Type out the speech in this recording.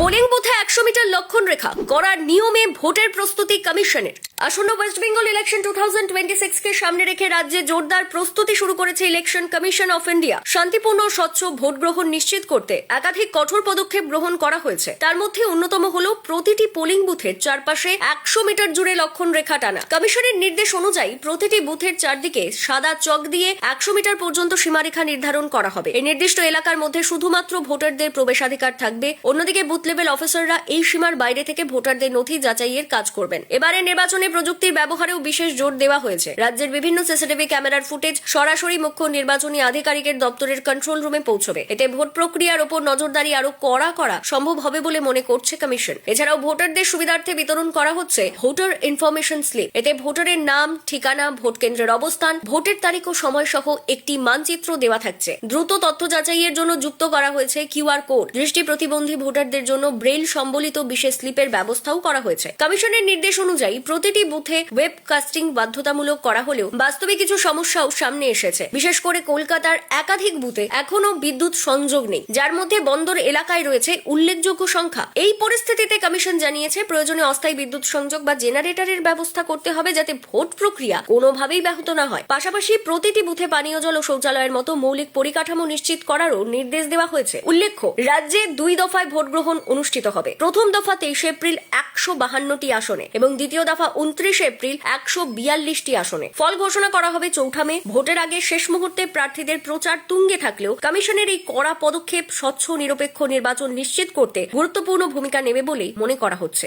Polling বুথে 100 metre লক্ষণ রেখা করার নিয়মে ভোটের প্রস্তুতি কমিশনের। আসন্ন ওয়েস্ট বেঙ্গল ইলেকশন 2026 কে সামনে রেখে রাজ্যে জোরদার প্রস্তুতি শুরু করেছে ইলেকশন কমিশন অফ ইন্ডিয়া। শান্তিপূর্ণ ও স্বচ্ছ ভোট গ্রহণ নিশ্চিত করতে একাধিক কঠোর পদক্ষেপ গ্রহণ করা হয়েছে। তার মধ্যে অন্যতম হলো প্রতিটি পোলিং বুথের চারপাশে 100 মিটার জুড়ে লক্ষণ রেখা টানা। কমিশনের নির্দেশ অনুযায়ী প্রতিটি বুথের চারদিকে সাদা চক দিয়ে 100 মিটার পর্যন্ত সীমারেখা নির্ধারণ করা হবে। এই নির্দিষ্ট এলাকার মধ্যে শুধুমাত্র ভোটারদের প্রবেশাধিকার থাকবে। অন্যদিকে বুথ লেভেল অফিসাররা এই সীমার বাইরে থেকে ভোটারদের নথি যাচাইয়ের কাজ করবেন। এবারে নির্বাচনে প্রযুক্তির ব্যবহারেও বিশেষ জোর দেওয়া হয়েছে। রাজ্যের বিভিন্ন সিসিটিভি ক্যামেরার ফুটেজ সরাসরি মুখ্য নির্বাচনী আধিকারিকের দপ্তরের কন্ট্রোল রুমে পৌঁছবে। এতে ভোট প্রক্রিয়ার উপর নজরদারি আরো কড়া করা সম্ভব হবে বলে মনে করছে কমিশন। এছাড়াও ভোটারদের সুবিধার্থে বিতরণ করা হচ্ছে ভোটার ইনফরমেশন স্লিপ। এতে ভোটারের নাম, ঠিকানা, ভোট কেন্দ্রের অবস্থান, ভোটের তারিখ ও সময় সহ একটি মানচিত্র দেওয়া থাকছে। দ্রুত তথ্য যাচাইয়ের জন্য যুক্ত করা হয়েছে কিউআর কোড। দৃষ্টি প্রতিবন্ধী ভোটারদের জন্য ব্রেইল সম্বলিত বিশেষ স্লিপের ব্যবস্থাও করা হয়েছে। কমিশনের নির্দেশ অনুযায়ী প্রতিটি বুথে ওয়েবকাস্টিং বাধ্যতামূলক করা হলেও বাস্তবে কিছু সমস্যাও সামনে এসেছে। বিশেষ করে কলকাতার একাধিক বুথে এখনো বিদ্যুৎ সংযোগ নেই, যার মধ্যে বন্দর এলাকায় রয়েছে উল্লেখযোগ্য সংখ্যা। এই পরিস্থিতিতে কমিশন জানিয়েছে প্রয়োজনে অস্থায়ী বিদ্যুৎ সংযোগ বা জেনারেটরের ব্যবস্থা করতে হবে, যাতে ভোট প্রক্রিয়া কোনোভাবেই ব্যাহত না হয়। পাশাপাশি প্রতিটি বুথে পানীয় জল ও শৌচালয়ের মতো মৌলিক পরিকাঠামো নিশ্চিত করারও নির্দেশ দেওয়া হয়েছে। উল্লেখ্য, রাজ্যে 2 দফায় ভোট গ্রহণ অনুষ্ঠিত হবে। প্রথম দফা 23 এপ্রিল 152টি আসনে এবং দ্বিতীয় দফা 29 এপ্রিল 142টি আসনে। ফল ঘোষণা করা হবে 4 মে। ভোটের আগে শেষ মুহূর্তে প্রার্থীদের প্রচার তুঙ্গে থাকলেও কমিশনের এই কড়া পদক্ষেপ স্বচ্ছ নিরপেক্ষ নির্বাচন নিশ্চিত করতে গুরুত্বপূর্ণ ভূমিকা নেবে বলেই মনে করা হচ্ছে।